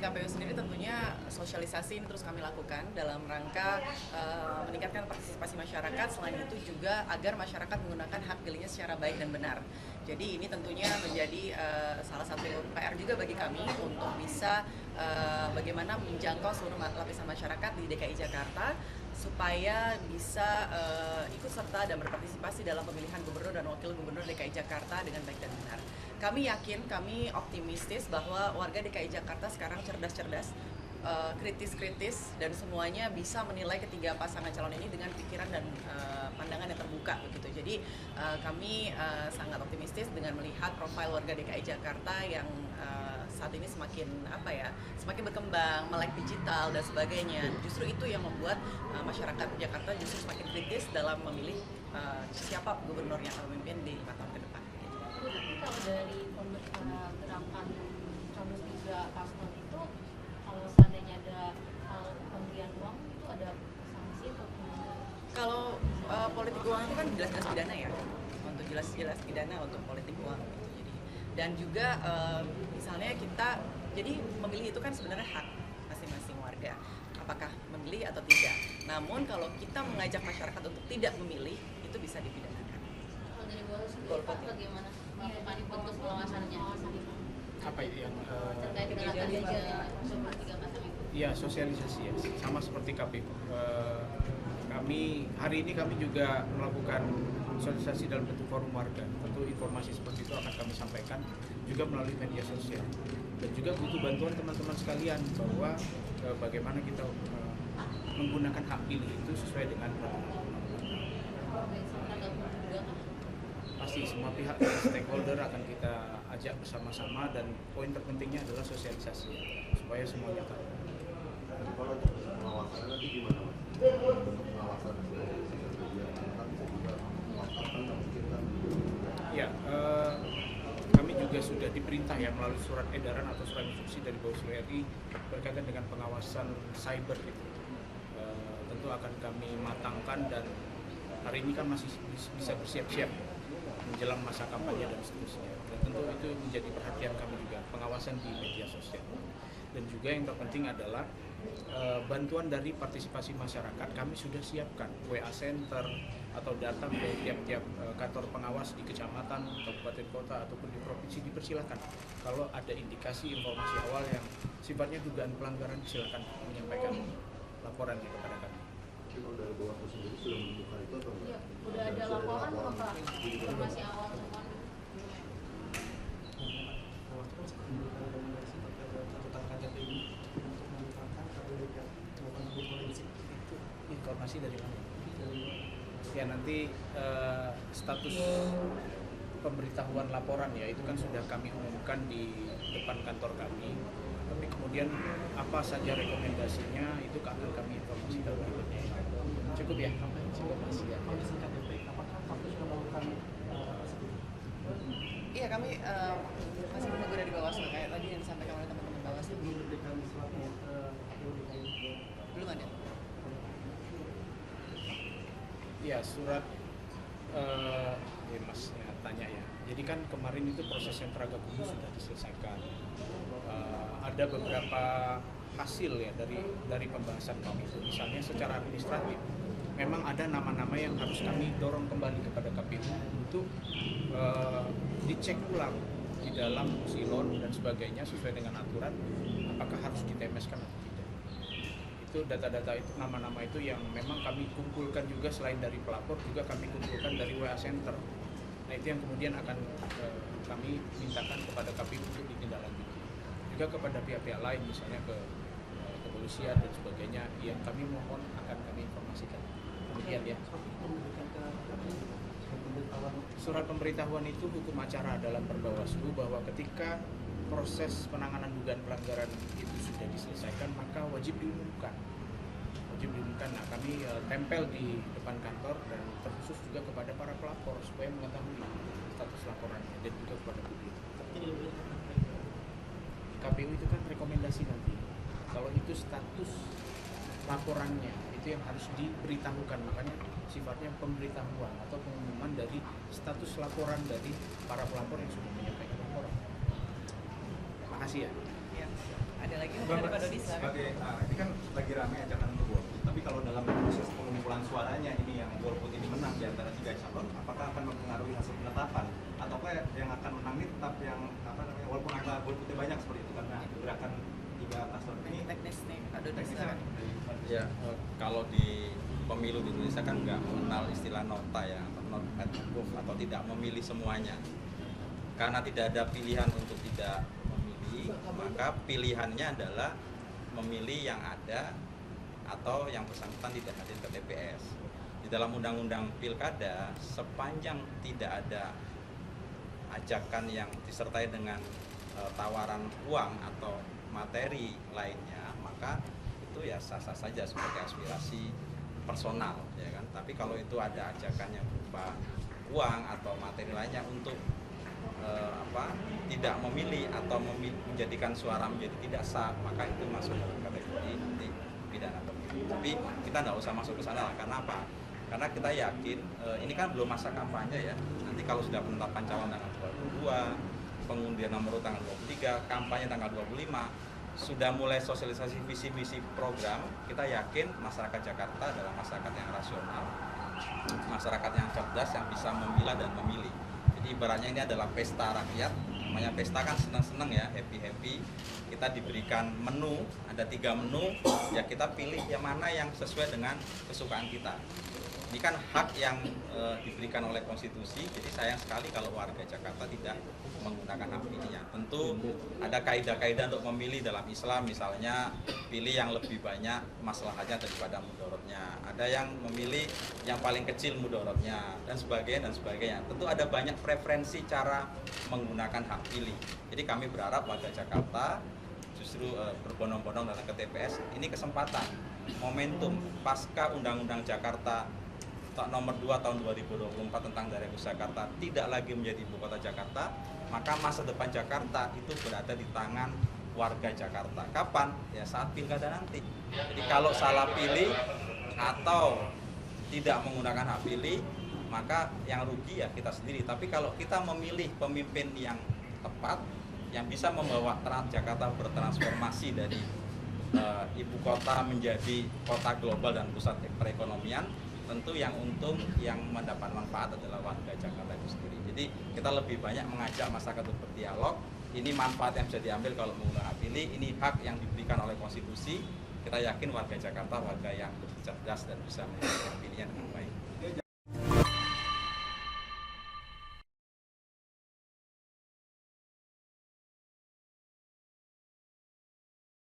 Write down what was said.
KPU sendiri tentunya sosialisasi ini terus kami lakukan dalam rangka meningkatkan partisipasi masyarakat. Selain itu juga agar masyarakat menggunakan hak pilihnya secara baik dan benar. Jadi ini tentunya menjadi salah satu PR juga bagi kami untuk bisa bagaimana menjangkau seluruh lapisan masyarakat di DKI Jakarta supaya bisa ikut serta dan berpartisipasi dalam pemilihan gubernur dan wakil gubernur DKI Jakarta dengan baik dan benar. Kami yakin, kami optimistis bahwa warga DKI Jakarta sekarang cerdas-cerdas, kritis-kritis, dan semuanya bisa menilai ketiga pasangan calon ini dengan pikiran dan pandangan yang terbuka begitu. Jadi kami sangat optimistis dengan melihat profil warga DKI Jakarta yang saat ini semakin berkembang, melek digital dan sebagainya. Justru itu yang membuat masyarakat Jakarta justru semakin kritis dalam memilih siapa gubernur yang akan memimpin di 5 tahun ke depan. Tapi kalau dari gerakan Coblos 3 paslon itu, kalau seandainya ada pemberian uang itu ada sanksi atau gimana? Kalau politik uang itu kan jelas-jelas pidana ya, untuk jelas-jelas pidana untuk politik uang gitu. Jadi dan juga misalnya kita jadi memilih itu kan sebenarnya hak masing-masing warga, apakah memilih atau tidak. Namun kalau kita mengajak masyarakat untuk tidak memilih itu bisa dipidanakan. Kalau dari bawah sendiri Pak, bagaimana melakukan bentuk pengawasannya? Apa itu yang Terkait gerakan 3 pasang itu? ya sosialisasi ya, sama seperti KPU. Hari ini kami juga melakukan sosialisasi dalam bentuk forum warga. Tentu informasi seperti itu akan kami sampaikan juga melalui media sosial. Dan juga butuh bantuan teman-teman sekalian bahwa bagaimana kita menggunakan hak pilih itu sesuai dengan pasti semua pihak stakeholder akan kita ajak bersama-sama, dan poin terpentingnya adalah sosialisasi supaya semuanya tahu. Kalau pengawasannya nanti gimana, Mas? Pengawasan Ya, kami juga sudah diperintah ya melalui surat edaran atau surat instruksi dari Bawaslu RI berkaitan dengan pengawasan cyber itu. Tentu akan kami matangkan, dan hari ini kan masih bisa bersiap-siap menjelang masa kampanye dan seterusnya. Dan tentu itu menjadi perhatian kami juga, pengawasan di media sosial. Dan juga yang terpenting adalah bantuan dari partisipasi masyarakat. Kami sudah siapkan WA Center atau datang ke tiap-tiap kantor pengawas di kecamatan, kabupaten kota ataupun di provinsi, dipersilakan. Kalau ada indikasi informasi awal yang sifatnya dugaan pelanggaran, silakan menyampaikan laporannya kepada kami. Kalau dari Bawaslu sendiri sudah menentukan itu atau enggak? Ya, udah ada laporan belum Pak? Informasi awal semua. Informasi dari mana? Ya nanti status pemberitahuan laporan ya itu kan sudah kami umumkan di depan kantor kami. Tapi kemudian apa saja rekomendasinya itu akan kami informasikan berikutnya. Cukup ya? Cukup masih ya. Iya, kami masih menunggu dari Bawaslu kayak tadi yang disampaikan oleh teman-teman Bawaslu. Belum ada. Ya surat Mas ya, tanya ya. Jadi kan kemarin itu proses sentraga khusus sudah diselesaikan. Ada beberapa hasil ya dari pembahasan kami. Misalnya secara administratif, memang ada nama-nama yang harus kami dorong kembali kepada KPU untuk dicek ulang di dalam silon dan sebagainya sesuai dengan aturan, apakah harus ditemeskan atau tidak. Itu data-data itu, nama-nama itu yang memang kami kumpulkan juga, selain dari pelapor juga kami kumpulkan dari WA Center. Nah itu yang kemudian akan kami mintakan kepada KPU untuk ditindaklanjuti. Juga kepada pihak-pihak lain, misalnya ke kepolisian dan sebagainya, yang kami mohon akan kami informasikan. Demikian ya. Surat pemberitahuan itu hukum acara dalam Perbawaslu bahwa ketika proses penanganan dugaan pelanggaran itu sudah diselesaikan, maka wajib diumumkan. Nah, kami tempel di depan kantor dan terkhusus juga kepada para pelapor supaya mengetahui status laporannya, dan juga kepada publik. KPU itu kan rekomendasi nanti. Kalau itu status laporannya itu yang harus diberitahukan, makanya sifatnya pemberitahuan atau pengumuman dari status laporan dari para pelapor yang sudah menyampaikan laporan. Makasih ya. Ya. Ada lagi? Pak Dodi, silakan. Sebagai ini kan lagi ramai ajakan untuk golput, tapi kalau dalam proses pengumpulan suaranya ini yang golput ini menang di antara 3 calon, apakah akan mempengaruhi hasil penetapan ataukah yang akan menang ini tetap yang walaupun angka golputnya banyak seperti itu karena gerakan 3 paslon ini Teknis nih, Pak Dodi, teknisnya silakan. Ya, kalau di pemilu di Indonesia kan nggak mengenal istilah nota ya, not at proof atau tidak memilih semuanya. Karena tidak ada pilihan untuk tidak memilih, maka pilihannya adalah memilih yang ada atau yang bersangkutan tidak hadir ke TPS. Di dalam undang-undang pilkada, sepanjang tidak ada ajakan yang disertai dengan tawaran uang atau materi lainnya, maka itu ya sah-sah saja sebagai aspirasi personal, ya kan. Tapi kalau itu ada ajakannya berupa uang atau materi lainnya untuk tidak memilih atau menjadikan suara menjadi tidak sah, maka itu masuk dalam kategori nanti pidana pemilu. Tapi kita nggak usah masuk ke sana lah. Karena apa? Karena kita yakin ini kan belum masa kampanye ya. Nanti kalau sudah penetapan calon tanggal 22, pengundian nomor urut tanggal 23, kampanye tanggal 25, sudah mulai sosialisasi visi misi program, kita yakin masyarakat Jakarta adalah masyarakat yang rasional, masyarakat yang cerdas, yang bisa memilah dan memilih. Jadi ibaratnya ini adalah pesta rakyat, namanya pesta kan senang-senang ya, happy-happy. Kita diberikan menu, ada 3 menu, ya kita pilih yang mana yang sesuai dengan kesukaan kita. Ini kan hak yang diberikan oleh konstitusi, jadi sayang sekali kalau warga Jakarta tidak menggunakan hak pilihnya. Tentu ada kaidah-kaidah untuk memilih dalam Islam, misalnya pilih yang lebih banyak maslahatnya daripada mudorotnya. Ada yang memilih yang paling kecil mudorotnya, dan sebagainya dan sebagainya. Tentu ada banyak preferensi cara menggunakan hak pilih. Jadi kami berharap warga Jakarta justru berbondong-bondong datang ke TPS. Ini kesempatan, momentum pasca Undang-Undang Jakarta nomor 2 tahun 2024 tentang daerah khusus Jakarta tidak lagi menjadi ibu kota Jakarta, maka masa depan Jakarta itu berada di tangan warga Jakarta. Kapan? Ya saat pilkada nanti. Jadi kalau salah pilih atau tidak menggunakan hak pilih, maka yang rugi ya kita sendiri. Tapi kalau kita memilih pemimpin yang tepat, yang bisa membawa Jakarta bertransformasi dari ibu kota menjadi kota global dan pusat perekonomian, tentu yang untung, yang mendapat manfaat adalah warga Jakarta itu sendiri. Jadi kita lebih banyak mengajak masyarakat untuk berdialog. Ini manfaat yang bisa diambil kalau menggunakan hak pilih. Ini hak yang diberikan oleh konstitusi. Kita yakin warga Jakarta warga yang cerdas dan bisa memilih pilihan dengan baik.